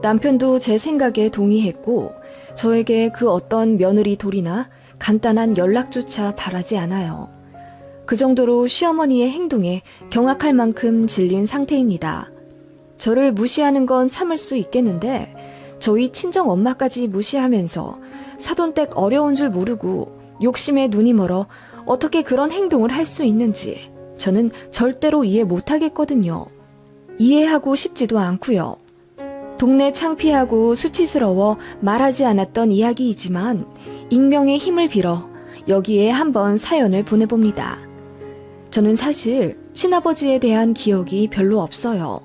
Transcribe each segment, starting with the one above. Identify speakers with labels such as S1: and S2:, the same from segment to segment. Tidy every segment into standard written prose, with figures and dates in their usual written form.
S1: 남편도 제 생각에 동의했고 저에게 그 어떤 며느리 돌이나 간단한 연락조차 바라지 않아요. 그 정도로 시어머니의 행동에 경악할 만큼 질린 상태입니다. 저를 무시하는 건 참을 수 있겠는데 저희 친정 엄마까지 무시하면서 사돈댁 어려운 줄 모르고 욕심에 눈이 멀어 어떻게 그런 행동을 할 수 있는지 저는 절대로 이해 못하겠거든요. 이해하고 싶지도 않고요. 동네 창피하고 수치스러워 말하지 않았던 이야기이지만 익명의 힘을 빌어 여기에 한번 사연을 보내봅니다. 저는 사실 친아버지에 대한 기억이 별로 없어요.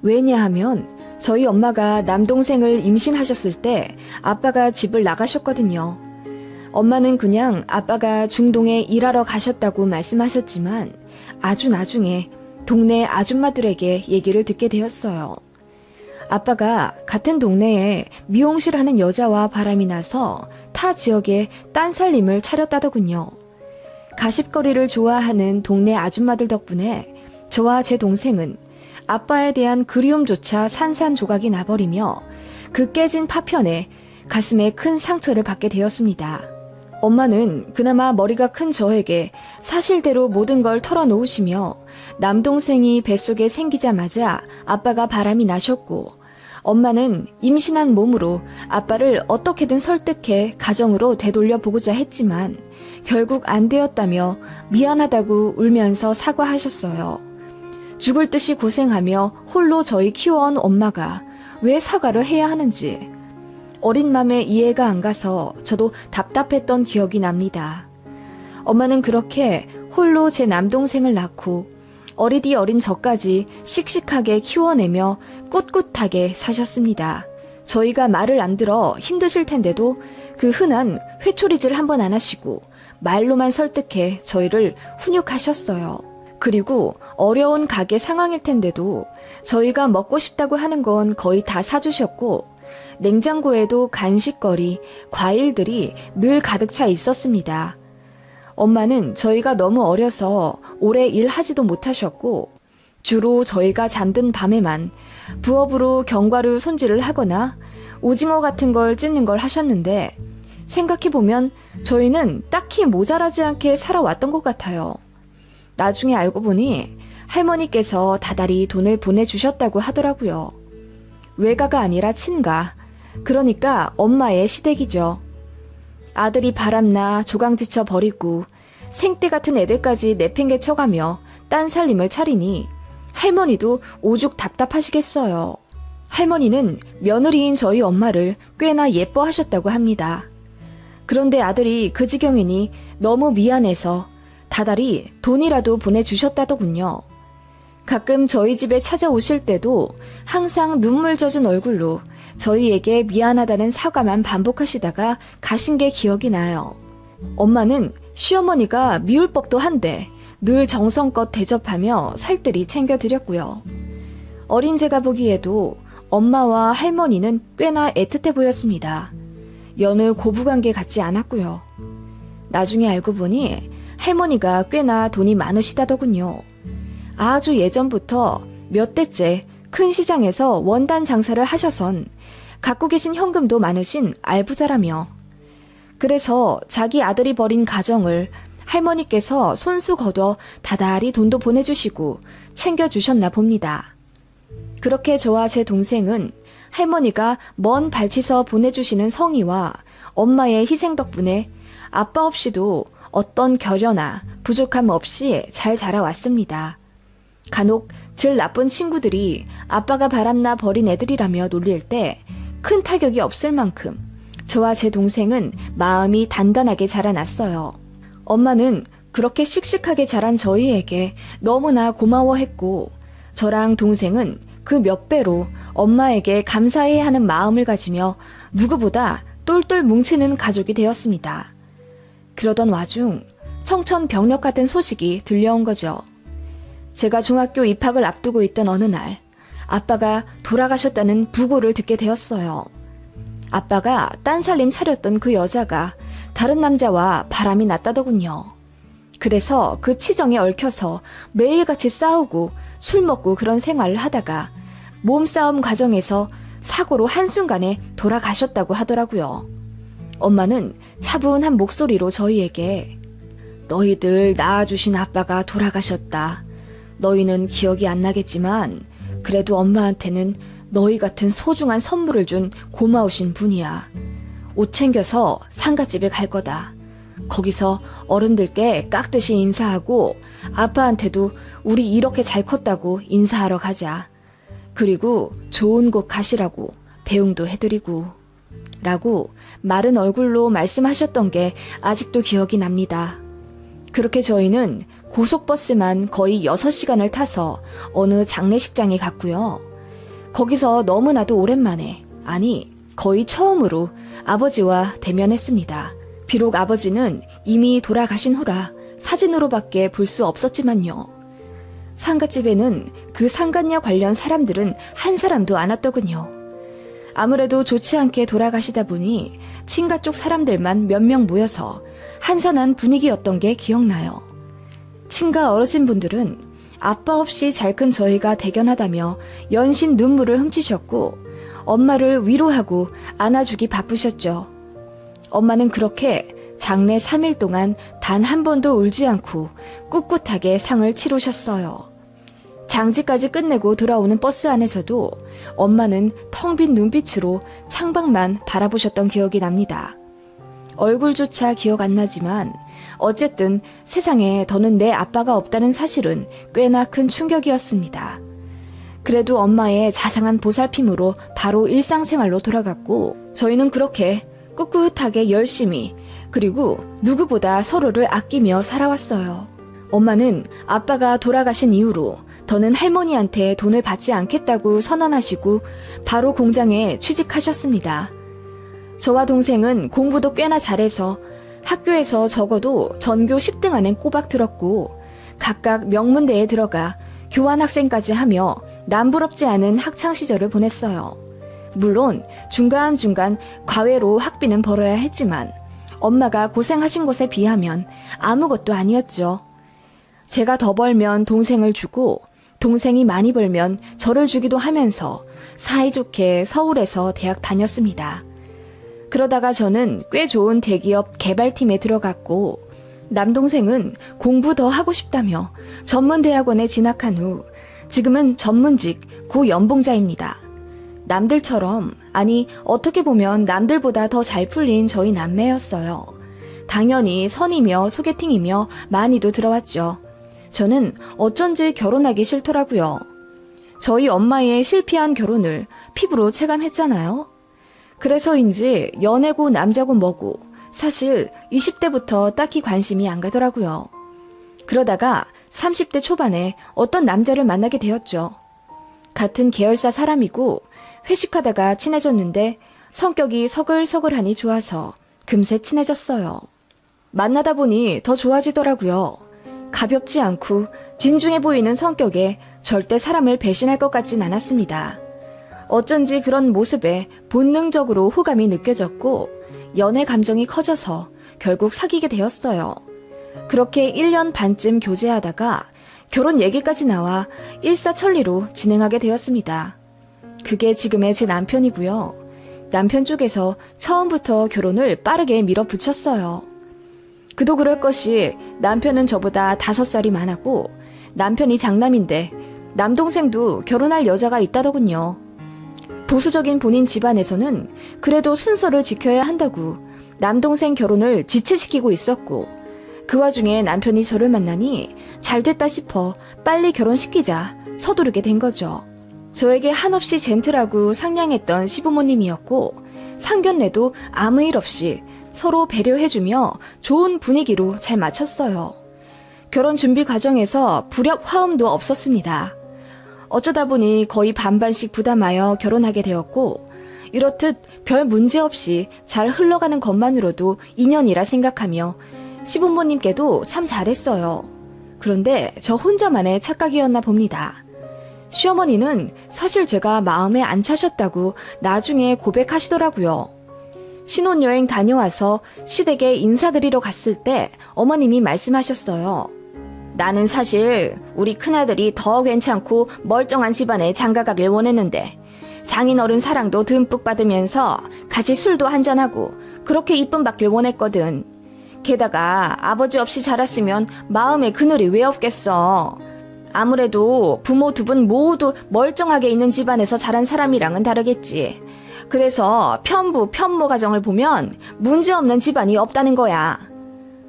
S1: 왜냐하면 저희 엄마가 남동생을 임신하셨을 때 아빠가 집을 나가셨거든요. 엄마는 그냥 아빠가 중동에 일하러 가셨다고 말씀하셨지만 아주 나중에 동네 아줌마들에게 얘기를 듣게 되었어요. 아빠가 같은 동네에 미용실 하는 여자와 바람이 나서 타 지역에 딴 살림을 차렸다더군요. 가십거리를 좋아하는 동네 아줌마들 덕분에 저와 제 동생은 아빠에 대한 그리움조차 산산조각이 나버리며 그 깨진 파편에 가슴에 큰 상처를 받게 되었습니다. 엄마는 그나마 머리가 큰 저에게 사실대로 모든 걸 털어놓으시며 남동생이 뱃속에 생기자마자 아빠가 바람이 나셨고 엄마는 임신한 몸으로 아빠를 어떻게든 설득해 가정으로 되돌려 보고자 했지만 결국 안 되었다며 미안하다고 울면서 사과하셨어요. 죽을 듯이 고생하며 홀로 저희 키워온 엄마가 왜 사과를 해야 하는지 어린 맘에 이해가 안 가서 저도 답답했던 기억이 납니다. 엄마는 그렇게 홀로 제 남동생을 낳고 어리디 어린 저까지 씩씩하게 키워내며 꿋꿋하게 사셨습니다. 저희가 말을 안 들어 힘드실 텐데도 그 흔한 회초리질 한 번 안 하시고 말로만 설득해 저희를 훈육하셨어요. 그리고 어려운 가게 상황일 텐데도 저희가 먹고 싶다고 하는 건 거의 다 사주셨고 냉장고에도 간식거리, 과일들이 늘 가득 차 있었습니다. 엄마는 저희가 너무 어려서 오래 일하지도 못하셨고 주로 저희가 잠든 밤에만 부업으로 견과류 손질을 하거나 오징어 같은 걸 찢는 걸 하셨는데 생각해보면 저희는 딱히 모자라지 않게 살아왔던 것 같아요. 나중에 알고 보니 할머니께서 다달이 돈을 보내주셨다고 하더라고요. 외가가 아니라 친가, 그러니까 엄마의 시댁이죠. 아들이 바람나 조강지쳐 버리고 생떼 같은 애들까지 내팽개쳐가며 딴 살림을 차리니 할머니도 오죽 답답하시겠어요. 할머니는 며느리인 저희 엄마를 꽤나 예뻐하셨다고 합니다. 그런데 아들이 그 지경이니 너무 미안해서 다달이 돈이라도 보내주셨다더군요. 가끔 저희 집에 찾아오실 때도 항상 눈물 젖은 얼굴로 저희에게 미안하다는 사과만 반복하시다가 가신 게 기억이 나요. 엄마는 시어머니가 미울 법도 한데 늘 정성껏 대접하며 살뜰히 챙겨드렸고요. 어린 제가 보기에도 엄마와 할머니는 꽤나 애틋해 보였습니다. 여느 고부관계 같지 않았고요. 나중에 알고 보니 할머니가 꽤나 돈이 많으시다더군요. 아주 예전부터 몇 대째 큰 시장에서 원단 장사를 하셔선 갖고 계신 현금도 많으신 알부자라며 그래서 자기 아들이 벌인 가정을 할머니께서 손수 거둬 다달이 돈도 보내주시고 챙겨주셨나 봅니다. 그렇게 저와 제 동생은 할머니가 먼 발치서 보내주시는 성의와 엄마의 희생 덕분에 아빠 없이도 어떤 결여나 부족함 없이 잘 자라왔습니다. 간혹 질 나쁜 친구들이 아빠가 바람나 버린 애들이라며 놀릴 때 큰 타격이 없을 만큼 저와 제 동생은 마음이 단단하게 자라났어요. 엄마는 그렇게 씩씩하게 자란 저희에게 너무나 고마워했고 저랑 동생은 그 몇 배로 엄마에게 감사해야 하는 마음을 가지며 누구보다 똘똘 뭉치는 가족이 되었습니다. 그러던 와중 청천벽력 같은 소식이 들려온 거죠. 제가 중학교 입학을 앞두고 있던 어느 날 아빠가 돌아가셨다는 부고를 듣게 되었어요. 아빠가 딴 살림 차렸던 그 여자가 다른 남자와 바람이 났다더군요. 그래서 그 치정에 얽혀서 매일같이 싸우고 술 먹고 그런 생활을 하다가 몸싸움 과정에서 사고로 한순간에 돌아가셨다고 하더라고요. 엄마는 차분한 목소리로 저희에게 너희들 낳아주신 아빠가 돌아가셨다. 너희는 기억이 안 나겠지만 그래도 엄마한테는 너희 같은 소중한 선물을 준 고마우신 분이야. 옷 챙겨서 상갓집에 갈 거다. 거기서 어른들께 깍듯이 인사하고 아빠한테도 우리 이렇게 잘 컸다고 인사하러 가자. 그리고 좋은 곳 가시라고 배웅도 해드리고 라고 마른 얼굴로 말씀하셨던 게 아직도 기억이 납니다. 그렇게 저희는 고속버스만 거의 6시간을 타서 어느 장례식장에 갔고요. 거기서 너무나도 오랜만에, 아니 거의 처음으로 아버지와 대면했습니다. 비록 아버지는 이미 돌아가신 후라 사진으로밖에 볼 수 없었지만요. 상갓집에는 그 상갓녀 관련 사람들은 한 사람도 안 왔더군요. 아무래도 좋지 않게 돌아가시다 보니 친가 쪽 사람들만 몇 명 모여서 한산한 분위기였던 게 기억나요. 친가 어르신분들은 아빠 없이 잘 큰 저희가 대견하다며 연신 눈물을 훔치셨고 엄마를 위로하고 안아주기 바쁘셨죠. 엄마는 그렇게 장례 3일 동안 단 한 번도 울지 않고 꿋꿋하게 상을 치르셨어요. 장지까지 끝내고 돌아오는 버스 안에서도 엄마는 텅 빈 눈빛으로 창밖만 바라보셨던 기억이 납니다. 얼굴조차 기억 안 나지만 어쨌든 세상에 더는 내 아빠가 없다는 사실은 꽤나 큰 충격이었습니다. 그래도 엄마의 자상한 보살핌으로 바로 일상생활로 돌아갔고 저희는 그렇게 꿋꿋하게 열심히 그리고 누구보다 서로를 아끼며 살아왔어요. 엄마는 아빠가 돌아가신 이후로 더는 할머니한테 돈을 받지 않겠다고 선언하시고 바로 공장에 취직하셨습니다. 저와 동생은 공부도 꽤나 잘해서 학교에서 적어도 전교 10등 안엔 꼬박 들었고 각각 명문대에 들어가 교환학생까지 하며 남부럽지 않은 학창시절을 보냈어요. 물론 중간중간 과외로 학비는 벌어야 했지만 엄마가 고생하신 것에 비하면 아무것도 아니었죠. 제가 더 벌면 동생을 주고 동생이 많이 벌면 저를 주기도 하면서 사이좋게 서울에서 대학 다녔습니다. 그러다가 저는 꽤 좋은 대기업 개발팀에 들어갔고 남동생은 공부 더 하고 싶다며 전문대학원에 진학한 후 지금은 전문직 고연봉자입니다. 남들처럼, 아니 어떻게 보면 남들보다 더 잘 풀린 저희 남매였어요. 당연히 선이며 소개팅이며 많이도 들어왔죠. 저는 어쩐지 결혼하기 싫더라고요. 저희 엄마의 실패한 결혼을 피부로 체감했잖아요. 그래서인지 연애고 남자고 뭐고 사실 20대부터 딱히 관심이 안 가더라고요. 그러다가 30대 초반에 어떤 남자를 만나게 되었죠. 같은 계열사 사람이고 회식하다가 친해졌는데 성격이 서글서글하니 좋아서 금세 친해졌어요. 만나다 보니 더 좋아지더라고요. 가볍지 않고 진중해 보이는 성격에 절대 사람을 배신할 것 같진 않았습니다. 어쩐지 그런 모습에 본능적으로 호감이 느껴졌고 연애 감정이 커져서 결국 사귀게 되었어요. 그렇게 1년 반쯤 교제하다가 결혼 얘기까지 나와 일사천리로 진행하게 되었습니다. 그게 지금의 제 남편이고요. 남편 쪽에서 처음부터 결혼을 빠르게 밀어붙였어요. 그도 그럴 것이 남편은 저보다 5살이 많았고 남편이 장남인데 남동생도 결혼할 여자가 있다더군요. 보수적인 본인 집안에서는 그래도 순서를 지켜야 한다고 남동생 결혼을 지체시키고 있었고 그 와중에 남편이 저를 만나니 잘됐다 싶어 빨리 결혼시키자 서두르게 된 거죠. 저에게 한없이 젠틀하고 상냥했던 시부모님이었고 상견례도 아무 일 없이 서로 배려해주며 좋은 분위기로 잘 마쳤어요. 결혼 준비 과정에서 불협 화음도 없었습니다. 어쩌다 보니 거의 반반씩 부담하여 결혼하게 되었고 이렇듯 별 문제 없이 잘 흘러가는 것만으로도 인연이라 생각하며 시부모님께도 참 잘했어요. 그런데 저 혼자만의 착각이었나 봅니다. 시어머니는 사실 제가 마음에 안 차셨다고 나중에 고백하시더라고요. 신혼여행 다녀와서 시댁에 인사드리러 갔을 때 어머님이 말씀하셨어요. 나는 사실 우리 큰아들이 더 괜찮고 멀쩡한 집안에 장가가길 원했는데 장인어른 사랑도 듬뿍 받으면서 같이 술도 한잔하고 그렇게 이쁨 받길 원했거든. 게다가 아버지 없이 자랐으면 마음에 그늘이 왜 없겠어. 아무래도 부모 두 분 모두 멀쩡하게 있는 집안에서 자란 사람이랑은 다르겠지. 그래서 편부, 편모 가정을 보면 문제없는 집안이 없다는 거야.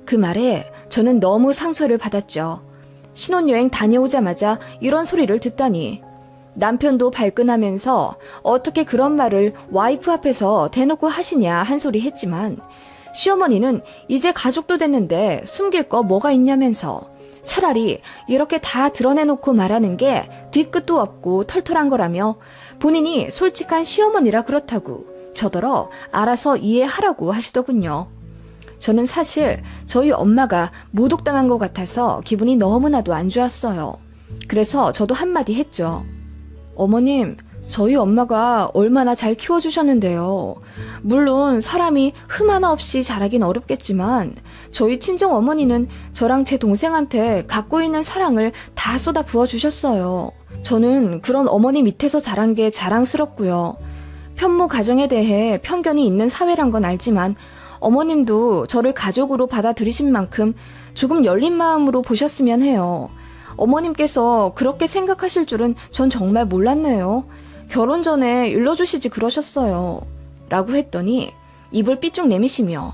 S1: 그 말에 저는 너무 상처를 받았죠. 신혼여행 다녀오자마자 이런 소리를 듣다니. 남편도 발끈하면서 어떻게 그런 말을 와이프 앞에서 대놓고 하시냐 한 소리 했지만 시어머니는 이제 가족도 됐는데 숨길 거 뭐가 있냐면서 차라리 이렇게 다 드러내놓고 말하는 게 뒤끝도 없고 털털한 거라며 본인이 솔직한 시어머니라 그렇다고 저더러 알아서 이해하라고 하시더군요. 저는 사실 저희 엄마가 모독당한 것 같아서 기분이 너무나도 안 좋았어요. 그래서 저도 한마디 했죠. 어머님, 저희 엄마가 얼마나 잘 키워주셨는데요. 물론 사람이 흠 하나 없이 자라긴 어렵겠지만 저희 친정 어머니는 저랑 제 동생한테 갖고 있는 사랑을 다 쏟아 부어주셨어요. 저는 그런 어머니 밑에서 자란 게 자랑스럽고요. 편모 가정에 대해 편견이 있는 사회란 건 알지만 어머님도 저를 가족으로 받아들이신 만큼 조금 열린 마음으로 보셨으면 해요. 어머님께서 그렇게 생각하실 줄은 전 정말 몰랐네요. 결혼 전에 일러주시지 그러셨어요. 라고 했더니 입을 삐쭉 내미시며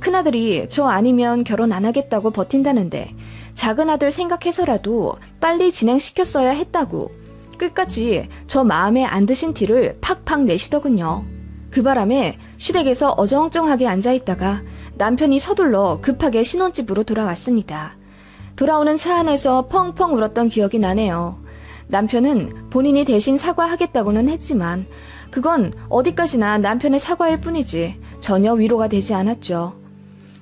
S1: 큰아들이 저 아니면 결혼 안 하겠다고 버틴다는데 작은 아들 생각해서라도 빨리 진행시켰어야 했다고 끝까지 저 마음에 안 드신 티를 팍팍 내시더군요. 그 바람에 시댁에서 어정쩡하게 앉아있다가 남편이 서둘러 급하게 신혼집으로 돌아왔습니다. 돌아오는 차 안에서 펑펑 울었던 기억이 나네요. 남편은 본인이 대신 사과하겠다고는 했지만 그건 어디까지나 남편의 사과일 뿐이지 전혀 위로가 되지 않았죠.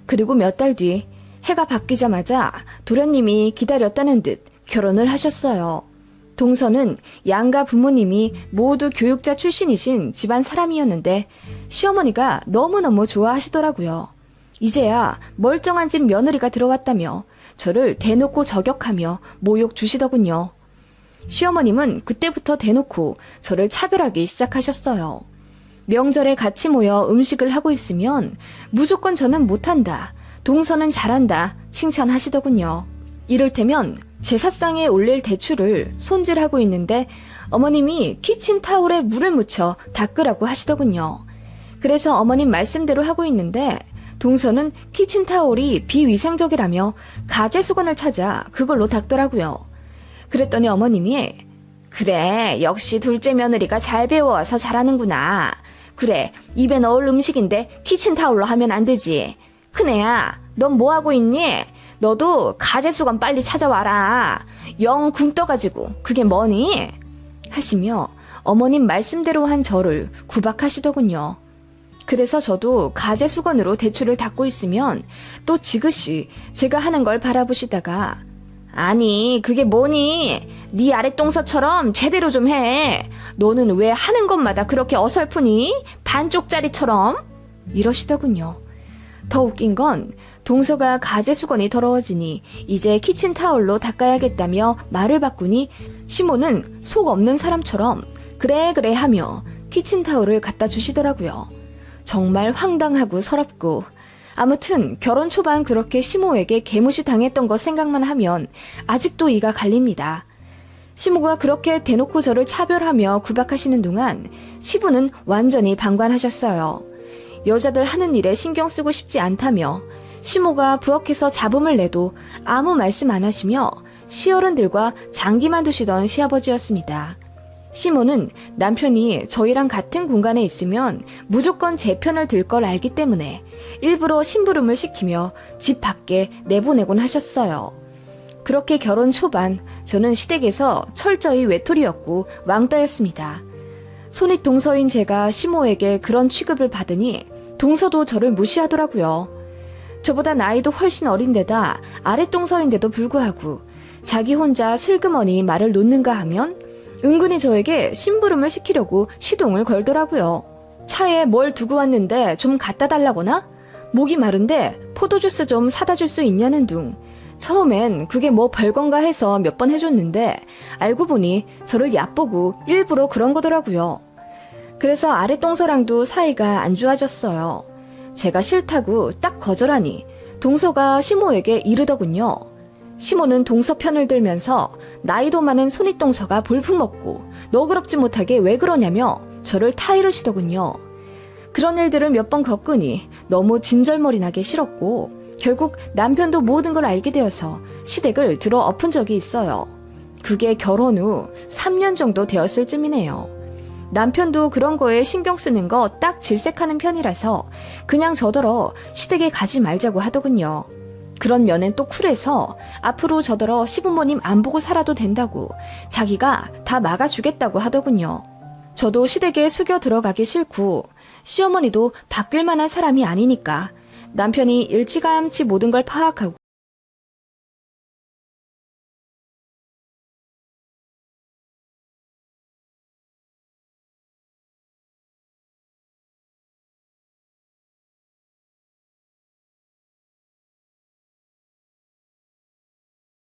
S1: 그리고 몇 달 뒤 해가 바뀌자마자 도련님이 기다렸다는 듯 결혼을 하셨어요. 동서는 양가 부모님이 모두 교육자 출신이신 집안 사람이었는데 시어머니가 너무너무 좋아하시더라고요. 이제야 멀쩡한 집 며느리가 들어왔다며 저를 대놓고 저격하며 모욕 주시더군요. 시어머님은 그때부터 대놓고 저를 차별하기 시작하셨어요. 명절에 같이 모여 음식을 하고 있으면 무조건 저는 못한다, 동서는 잘한다 칭찬하시더군요. 이를테면 제사상에 올릴 대추를 손질하고 있는데 어머님이 키친타올에 물을 묻혀 닦으라고 하시더군요. 그래서 어머님 말씀대로 하고 있는데 동서는 키친타올이 비위생적이라며 가제수건을 찾아 그걸로 닦더라고요. 그랬더니 어머님이 그래, 역시 둘째 며느리가 잘 배워와서 잘하는구나. 그래, 입에 넣을 음식인데 키친타올로 하면 안 되지. 큰애야, 넌 뭐하고 있니? 너도 가제수건 빨리 찾아와라. 영 굶 떠가지고 그게 뭐니? 하시며 어머님 말씀대로 한 저를 구박하시더군요. 그래서 저도 가제수건으로 대추를 닦고 있으면 또 지그시 제가 하는 걸 바라보시다가 아니 그게 뭐니? 네 아랫동서처럼 제대로 좀 해. 너는 왜 하는 것마다 그렇게 어설프니? 반쪽짜리처럼? 이러시더군요. 더 웃긴 건 동서가 가제수건이 더러워지니 이제 키친타올로 닦아야겠다며 말을 바꾸니 시모는 속 없는 사람처럼 그래 그래 하며 키친타올을 갖다 주시더라고요. 정말 황당하고 서럽고 아무튼 결혼 초반 그렇게 시모에게 개무시 당했던 거 생각만 하면 아직도 이가 갈립니다. 시모가 그렇게 대놓고 저를 차별하며 구박하시는 동안 시부는 완전히 방관하셨어요. 여자들 하는 일에 신경 쓰고 싶지 않다며 시모가 부엌에서 잡음을 내도 아무 말씀 안 하시며 시어른들과 장기만 두시던 시아버지였습니다. 시모는 남편이 저희랑 같은 공간에 있으면 무조건 제 편을 들 걸 알기 때문에 일부러 심부름을 시키며 집 밖에 내보내곤 하셨어요. 그렇게 결혼 초반 저는 시댁에서 철저히 외톨이였고 왕따였습니다. 손윗 동서인 제가 시모에게 그런 취급을 받으니 동서도 저를 무시하더라고요. 저보다 나이도 훨씬 어린데다 아랫동서인데도 불구하고 자기 혼자 슬그머니 말을 놓는가 하면 은근히 저에게 심부름을 시키려고 시동을 걸더라고요. 차에 뭘 두고 왔는데 좀 갖다 달라거나 목이 마른데 포도주스 좀 사다 줄 수 있냐는 둥. 처음엔 그게 뭐 별건가 해서 몇 번 해줬는데 알고 보니 저를 얕보고 일부러 그런 거더라고요. 그래서 아랫동서랑도 사이가 안 좋아졌어요. 제가 싫다고 딱 거절하니 동서가 시모에게 이르더군요. 시모는 동서 편을 들면서 나이도 많은 손윗동서가 볼품없고 너그럽지 못하게 왜 그러냐며 저를 타이르시더군요. 그런 일들을 몇 번 겪으니 너무 진절머리 나게 싫었고 결국 남편도 모든 걸 알게 되어서 시댁을 들어 엎은 적이 있어요. 그게 결혼 후 3년 정도 되었을 쯤이네요. 남편도 그런 거에 신경 쓰는 거 딱 질색하는 편이라서 그냥 저더러 시댁에 가지 말자고 하더군요. 그런 면엔 또 쿨해서 앞으로 저더러 시부모님 안 보고 살아도 된다고 자기가 다 막아주겠다고 하더군요. 저도 시댁에 숙여 들어가기 싫고 시어머니도 바뀔 만한 사람이 아니니까 남편이 일찌감치 모든 걸 파악하고